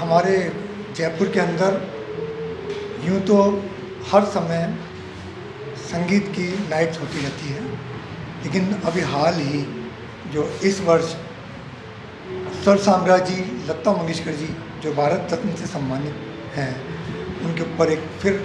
हमारे जयपुर के अंदर यूँ तो हर समय संगीत की नाइट्स होती रहती है, लेकिन अभी हाल ही जो इस वर्ष स्वर साम्राज्य जी लता मंगेशकर जी जो भारत रत्न से सम्मानित हैं, उनके ऊपर एक फिर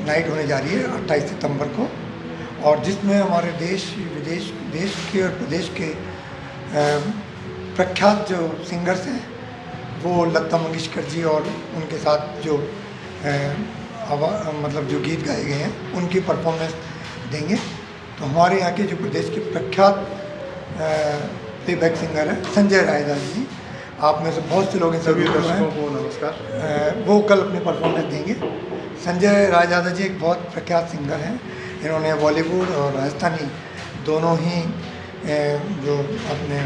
नाइट होने जा रही है 28 सितंबर को, और जिसमें हमारे देश विदेश देश के और प्रदेश के प्रख्यात जो सिंगर्स हैं वो लता मंगेशकर जी और उनके साथ जो मतलब जो गीत गाए गए हैं उनकी परफॉर्मेंस देंगे। तो हमारे यहाँ के जो प्रदेश के प्रख्यात प्लेबैक सिंगर हैं संजय रायदास जी, आप में से बहुत से लोग इन सभी दर्शकों को नमस्कार, वो कल अपनी परफॉर्मेंस देंगे। संजय रायदास जी एक बहुत प्रख्यात सिंगर हैं, इन्होंने बॉलीवुड और राजस्थानी दोनों ही जो अपने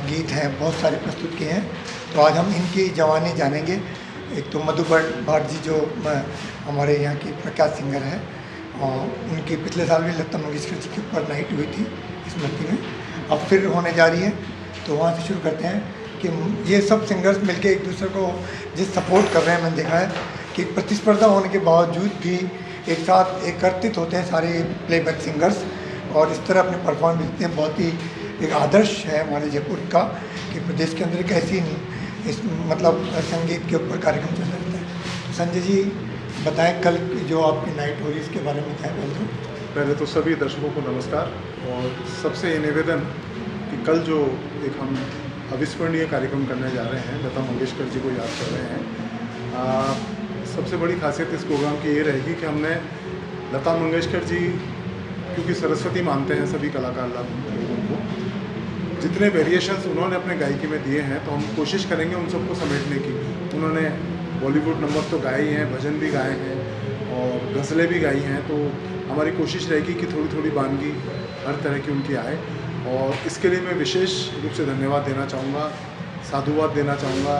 गीत हैं बहुत सारे प्रस्तुत किए हैं। तो आज हम इनकी जवानी जानेंगे। एक तो मधु भाट जी जो हमारे यहाँ की प्रख्यात सिंगर हैं, और उनकी पिछले साल भी लता मंगेशकर जी के ऊपर नाइट हुई थी स्मृति में, अब फिर होने जा रही है। तो वहाँ से शुरू करते हैं कि ये सब सिंगर्स मिलके एक दूसरे को जिस सपोर्ट कर रहे हैं, मैंने देखा है कि प्रतिस्पर्धा होने के बावजूद भी एक साथ एकत्रित होते हैं सारे प्लेबैक सिंगर्स और इस तरह अपने परफॉर्मेंस देते हैं। बहुत ही एक आदर्श है हमारे जयपुर का कि प्रदेश के अंदर एक ऐसी इस मतलब संगीत के ऊपर कार्यक्रम चल रहा है। तो संजय जी बताएं, कल जो आपकी नाइट हो रही है इसके बारे में क्या बोल रहे? पहले तो सभी दर्शकों को नमस्कार, और सबसे ये निवेदन कि कल जो एक हम अविस्मरणीय कार्यक्रम करने जा रहे हैं, लता मंगेशकर जी को याद कर रहे हैं। सबसे बड़ी खासियत इस प्रोग्राम की ये रहेगी कि हमने लता मंगेशकर जी, क्योंकि सरस्वती मानते हैं सभी कलाकार लोगों को, जितने वेरिएशंस उन्होंने अपने गायकी में दिए हैं, तो हम कोशिश करेंगे उन सबको समेटने की। उन्होंने बॉलीवुड नंबर तो गाए ही हैं, भजन भी गाए हैं और गज़लें भी गाई हैं। तो हमारी कोशिश रहेगी कि थोड़ी थोड़ी वानगी हर तरह की उनकी आए, और इसके लिए मैं विशेष रूप से धन्यवाद देना चाहूँगा, साधुवाद देना चाहूँगा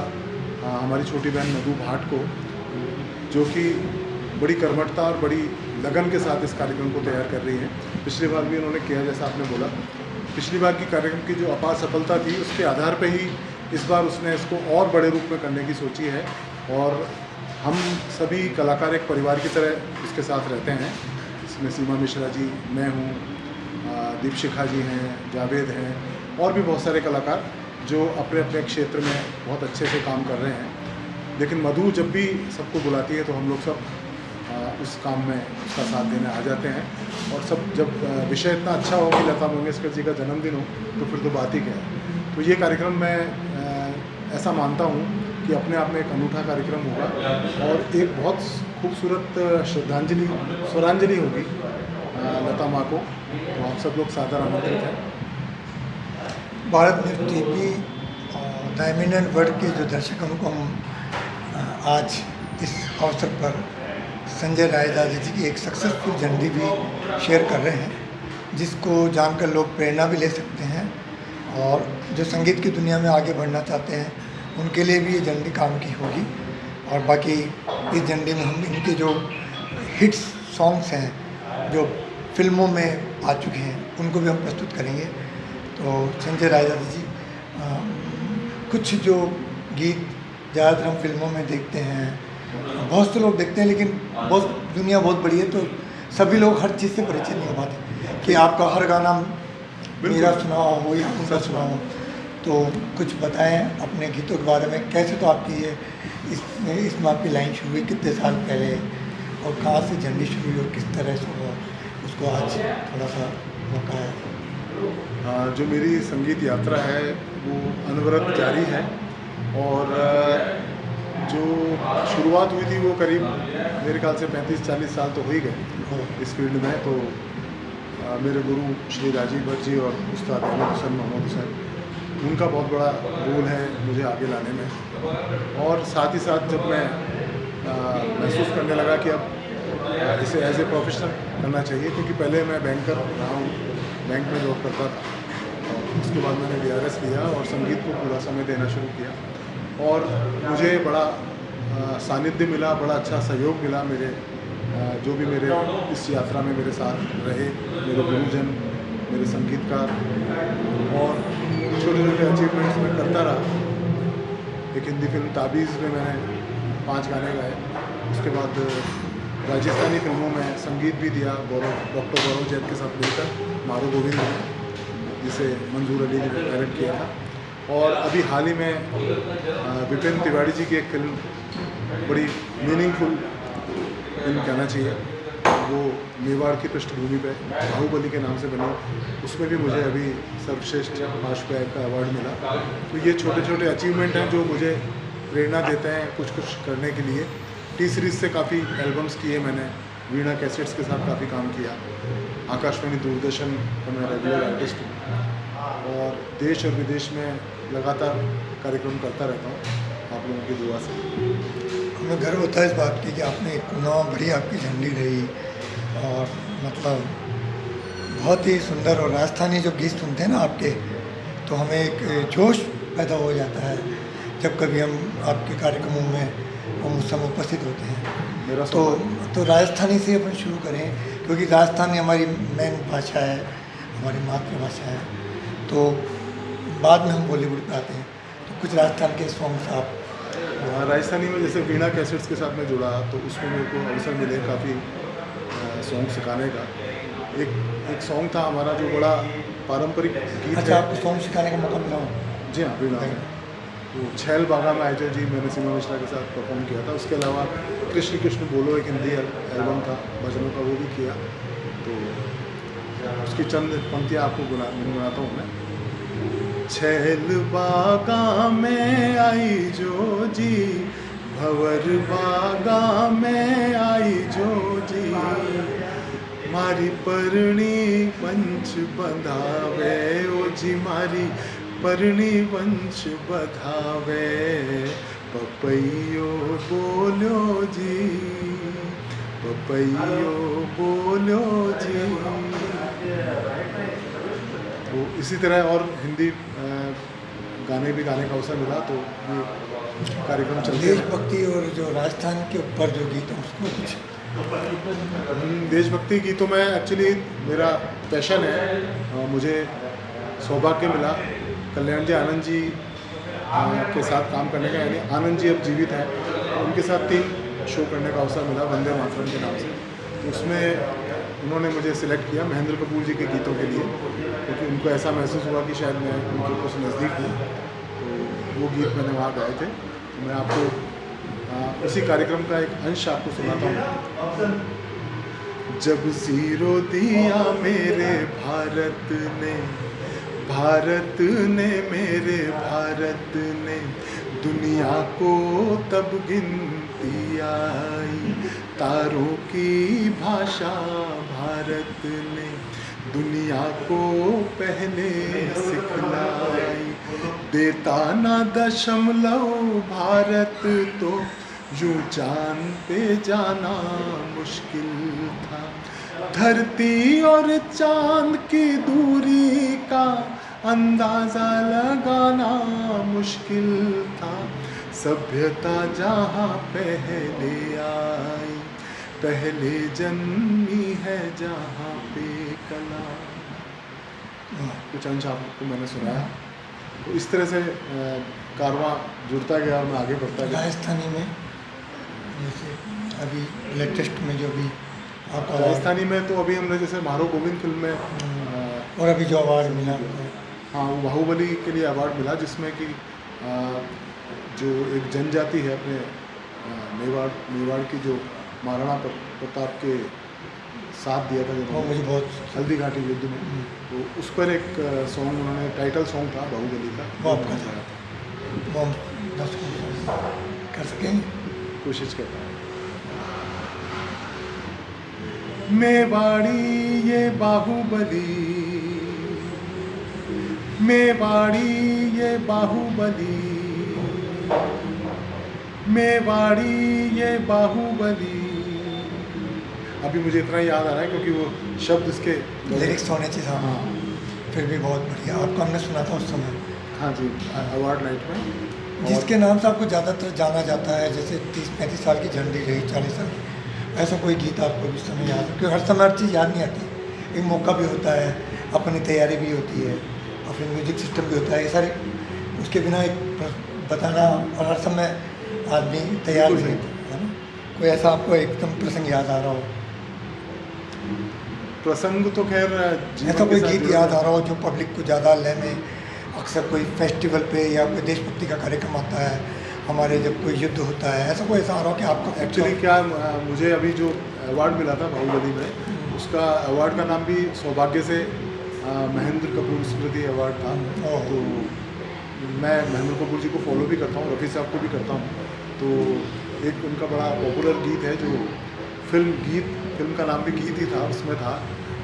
हमारी छोटी बहन मधु भाट को, जो कि बड़ी कर्मठता और बड़ी लगन के साथ इस कार्यक्रम को तैयार कर रही है। पिछली बार भी उन्होंने किया, जैसा आपने बोला, पिछली बार की कार्यक्रम की जो अपार सफलता थी उसके आधार पर ही इस बार उसने इसको और बड़े रूप में करने की सोची है, और हम सभी कलाकार एक परिवार की तरह इसके साथ रहते हैं। इसमें सीमा मिश्रा जी, मैं हूँ, दीपशिखा जी हैं, जावेद हैं, और भी बहुत सारे कलाकार जो अपने अपने क्षेत्र में बहुत अच्छे से काम कर रहे हैं। लेकिन मधु जब भी सबको बुलाती है तो हम लोग सब उस काम में उसका साथ देने आ जाते हैं, और सब जब विषय इतना अच्छा हो कि लता मंगेशकर जी का जन्मदिन हो तो फिर तो बात ही क्या है। तो ये कार्यक्रम मैं ऐसा मानता हूँ कि अपने आप में एक अनूठा कार्यक्रम होगा, और एक बहुत खूबसूरत श्रद्धांजलि, स्वरांजलि होगी लता माँ को। तो आप सब लोग सादर आमंत्रित हैं। Bharat news TV diamond and world के जो दर्शक हैं उनको हम आज इस अवसर पर संजय रायदास जी की एक सक्सेसफुल झंडी भी शेयर कर रहे हैं, जिसको जानकर लोग प्रेरणा भी ले सकते हैं, और जो संगीत की दुनिया में आगे बढ़ना चाहते हैं उनके लिए भी ये झंडी काम की होगी। और बाकी इस झंडी में हम इनके जो हिट्स सॉन्ग्स हैं जो फिल्मों में आ चुके हैं उनको भी हम प्रस्तुत करेंगे। तो संजय रायदास जी कुछ जो गीत ज़्यादातर हम फिल्मों में देखते हैं, बहुत से लोग देखते हैं, लेकिन दुनिया बहुत बड़ी है तो सभी लोग हर चीज़ से परिचित नहीं हो पाते कि आपका हर गाना मेरा सुना हो या उनका सुना हो। तो कुछ बताएं अपने गीतों के बारे में, कैसे तो आपकी ये इसमें आपकी लाइन शुरू हुई कितने साल पहले, और कहाँ से झंडी शुरू हुई और किस तरह से हुआ, उसको आज थोड़ा सा मौका है। जो मेरी संगीत यात्रा है वो अनवरत जारी है, और जो शुरुआत हुई थी वो करीब मेरे ख्याल से 35-40 साल तो हो ही गए इस फील्ड में। तो मेरे गुरु श्री राजीव भट्ट जी और उस्ताद अहमद हुसैन मोहम्मद हुसैन, उनका बहुत बड़ा रोल है मुझे आगे लाने में। और साथ ही साथ जब मैं महसूस करने लगा कि अब इसे एज ए प्रोफेशनल करना चाहिए, क्योंकि पहले मैं बैंकर रहा हूँ, बैंक में जॉब करता था, और उसके बाद मैंने DRS लिया और संगीत को पूरा समय देना शुरू किया, और मुझे बड़ा सानिध्य मिला, बड़ा अच्छा सहयोग मिला। मेरे जो भी मेरे इस यात्रा में मेरे साथ रहे, मेरे गुरुजन, मेरे संगीतकार, और छोटे छोटे अचीवमेंट्स मैं करता रहा। एक हिंदी फिल्म ताबीज़ में मैंने 5 गाने गाए। उसके बाद राजस्थानी फिल्मों में संगीत भी दिया डॉक्टर गौरव जैन के साथ मिलकर मारो गोविंद में, जिसे मंजूर अली ने डायरेक्ट किया था। और अभी हाल ही में विपिन तिवारी जी की एक फिल्म, बड़ी मीनिंगफुल फिल्म कहना चाहिए, वो मेवाड़ की पृष्ठभूमि पे बाहुबली के नाम से बनी, उसमें भी मुझे अभी सर्वश्रेष्ठ पार्श्व गायक का अवार्ड मिला। तो ये छोटे छोटे अचीवमेंट हैं जो मुझे प्रेरणा देते हैं कुछ कुछ करने के लिए। टी सीरीज़ से काफ़ी एल्बम्स किए मैंने, वीणा कैसेट्स के साथ काफ़ी काम किया, आकाशवाणी दूरदर्शन का मैं रेगुलर आर्टिस्ट हूँ, और देश और विदेश में लगातार कार्यक्रम करता रहता हूँ आप लोगों की दुआ से। हमें गर्व होता है इस बात की कि आपने इतना बड़ी आपकी झंडी रही, और मतलब बहुत ही सुंदर। और राजस्थानी जो गीत सुनते हैं ना आपके, तो हमें एक जोश पैदा हो जाता है जब कभी हम आपके कार्यक्रमों में हम उस समय उपस्थित होते हैं। तो राजस्थानी से अपन शुरू करें, क्योंकि राजस्थानी हमारी मेन भाषा है, हमारी मातृभाषा है। तो बाद में हम बॉलीवुड पे आते हैं, तो कुछ राजस्थान के सॉन्ग्स आप। राजस्थानी में जैसे वीणा कैसेट्स के साथ मैं जुड़ा, तो उसमें मेरे को अवसर मिले काफ़ी सॉन्ग सिखाने का। एक सॉन्ग था हमारा जो बड़ा पारंपरिक गीत। अच्छा, आपको सॉन्ग सिखाने का मौका मिला? जी हाँ, वीणा में तो छैल बागा में आयोजन जी मैंने सीमा मिश्रा के साथ परफॉर्म किया था। उसके अलावा कृष्ण कृष्ण बोलो एक हिंदी एल्बम था भजनों का, वो भी किया। तो उसकी चंद पंक्तियाँ आपको गुनगुनाता हूँ मैं। छैल बागा में आई जो जी, भंवर बागा में आई जो जी, मारी परणी वंश बंधावे ओ जी, मारी परणी वंश बधावे, पपैयो बोलो जी, पपैयो बोलो जी। तो इसी तरह और हिंदी गाने भी गाने का अवसर मिला, तो ये कार्यक्रम चलते हैं। देशभक्ति और जो राजस्थान के ऊपर जो गीत हैं उसमें कुछ देशभक्ति गीतों में एक्चुअली मेरा पैशन है। मुझे सौभाग्य मिला कल्याण जी आनंद जी के साथ काम करने का, यानी आनंद जी अब जीवित हैं, उनके साथ 3 शो करने का अवसर मिला वंदे मातरम के नाम से। तो उसमें उन्होंने मुझे सिलेक्ट किया महेंद्र कपूर जी के गीतों के लिए, क्योंकि उनको ऐसा महसूस हुआ कि शायद मैं उनके कुछ नज़दीक हूँ। तो वो गीत मैंने वहाँ गाए थे। तो मैं आपको उसी कार्यक्रम का एक अंश आपको सुनाता हूँ। जब ज़ीरो दिया मेरे भारत ने, भारत ने मेरे भारत ने, दुनिया को तब गिनती आई, तारों की भाषा भारत ने दुनिया को पहले सिखलाई, देता ना दशमलव भारत तो यूं चांद पे जाना मुश्किल था, धरती और चांद की दूरी का अंदाजा लगाना मुश्किल था, सभ्यता जहाँ पहले आई, पहले जन्मी है जहाँ पे कला। कुछ अंश आपको मैंने सुनाया। तो इस तरह से कारवां जुड़ता गया और मैं आगे बढ़ता गया। राजस्थानी में जैसे अभी लेटेस्ट में जो भी आपका राजस्थानी में तो अभी हमने जैसे मारो गोविंद फिल्म में और अभी जो अवार्ड मिला, हाँ, वो बाहुबली के लिए अवार्ड मिला, जिसमें कि जो एक जनजाति है अपने मेवाड़ की, जो महाराणा प्रताप के साथ दिया था वो मुझे बहुत हल्दी घाटी युद्ध में, तो उस पर एक सॉन्ग उन्होंने, टाइटल सॉन्ग था बाहुबली का, वो आपका था। वो हम दर्शकों कर सकेंगे, कोशिश करता हूँ। मेवाड़ी ये बाहुबली, मेवाड़ी ये बाहुबली, मेवाड़ी ये बाहुबली। अभी मुझे इतना याद आ रहा है क्योंकि वो शब्द इसके लिरिक्स होने चाहिए था। हाँ, फिर भी बहुत बढ़िया। आपको हमने सुना था उस समय। हाँ जी, अवार्ड नाइट में। जिसके नाम से आपको ज़्यादातर जाना जाता है, जैसे 30-35 साल की झंडी रही, 40 साल की, ऐसा कोई गीत आपको भी समय याद है? क्योंकि हर समय हर चीज़ याद नहीं आती। एक मौका भी होता है, अपनी तैयारी भी होती है, और फिर म्यूजिक सिस्टम भी होता है, ये सारे उसके बिना एक बताना और हर समय आदमी तैयार भी बिल्कुल रहता है ना। कोई ऐसा आपको एकदम प्रसंग याद आ रहा हो, प्रसंग तो खैर जीवन ऐसा के कोई साथ गीत जुड़े याद हुए आ रहा हो जो पब्लिक को ज़्यादा लेने, अक्सर कोई फेस्टिवल पे या कोई देशभक्ति का कार्यक्रम आता है, हमारे जब कोई युद्ध होता है, ऐसा कोई ऐसा आ रहा हो कि आपको एक्चुअली क्या मुझे अभी जो अवार्ड मिला था बाहुबली में, उसका अवार्ड का नाम भी सौभाग्य से महेंद्र कपूर स्मृति अवार्ड था। ओह। तो मैं महेंद्र कपूर जी को फॉलो भी करता हूँ, रफ़ी साहब को भी करता हूँ। तो एक उनका बड़ा पॉपुलर गीत है जो फिल्म का नाम भी गीत ही था, उसमें था,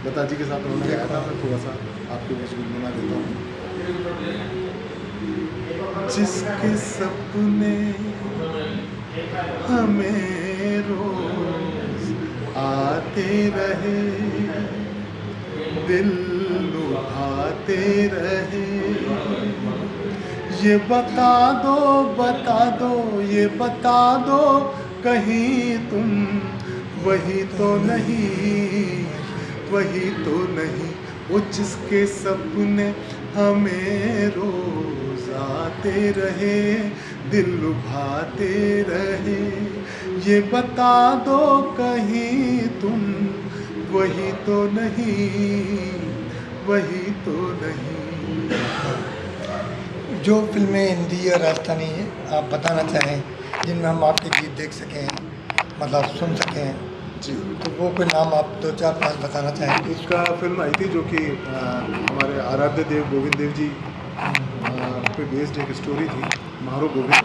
लता जी के साथ उन्होंने गाया था। मैं थोड़ा सा आपको बीच गुनगुना देता हूँ। जिसके सपने हमें रोज आते रहे, दिल लुभाते रहे, ये बता दो, ये बता दो, कहीं तुम वही तो नहीं, वही तो नहीं, वो जिसके सपने हमें रोज आते रहे, दिल लुभाते रहे, ये बता दो कहीं तुम वही तो नहीं, वही तो नहीं। जो फिल्में हिंदी या राजस्थानी है आप बताना चाहें जिनमें हम आपके गीत देख सकें, मतलब सुन सकें, जी, तो वो कोई नाम आप 2, 4, 5 बताना चाहेंगे? इसका फिल्म आई थी जो कि हमारे आराध्य देव गोविंद देव जी पे बेस्ड एक स्टोरी थी, मारो गोविंद।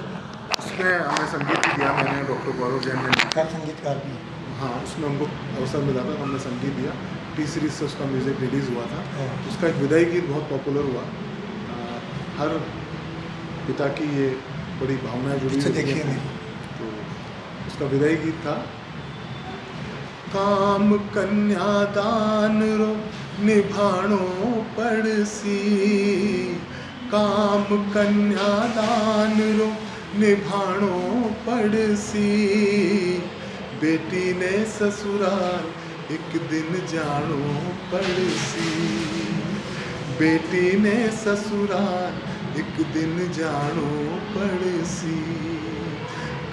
उसमें हमें संगीत भी दिया, मैंने डॉक्टर गौरव जैन ने। क्या संगीतकार भी? हाँ, उसमें हमको अवसर मिला था, हमने संगीत दिया। टी सीरीज से उसका म्यूज़िक रिलीज़ हुआ था। उसका एक विदाई गीत बहुत पॉपुलर हुआ। हर पिता की ये बड़ी भावनाएं जुड़ी उससे हुई देखिए हैं। नहीं। तो उसका विदाई गीत था, काम कन्यादान रो निभाणो पड़सी, काम कन्यादान रो निभाणो पड़सी, बेटी ने ससुराल एक दिन जानो पड़सी, बेटी ने ससुराल एक दिन जानो पड़सी,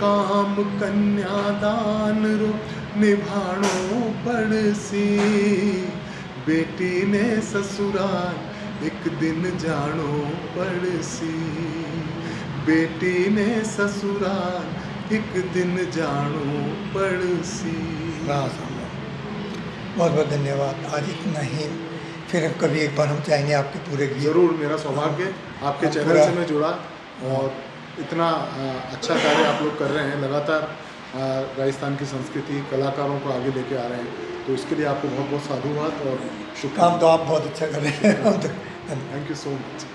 काम कन्यादान रो निभाणो पड़सी, बेटी ने ससुराल एक दिन जानो पड़सी, बेटी ने ससुराल एक दिन जानो पड़सी। बहुत बहुत धन्यवाद। आज इतना ही, फिर कभी एक बार हम चाहेंगे आपके पूरे गीत। ज़रूर, मेरा सौभाग्य आपके हम चैनल से मैं जुड़ा और इतना अच्छा कार्य आप लोग कर रहे हैं, लगातार राजस्थान की संस्कृति कलाकारों को आगे लेके आ रहे हैं, तो इसके लिए आपको बहुत बहुत साधुवाद और शुभकामनाएं। काम तो आप बहुत अच्छा कर रहे हैं। Thank you so much.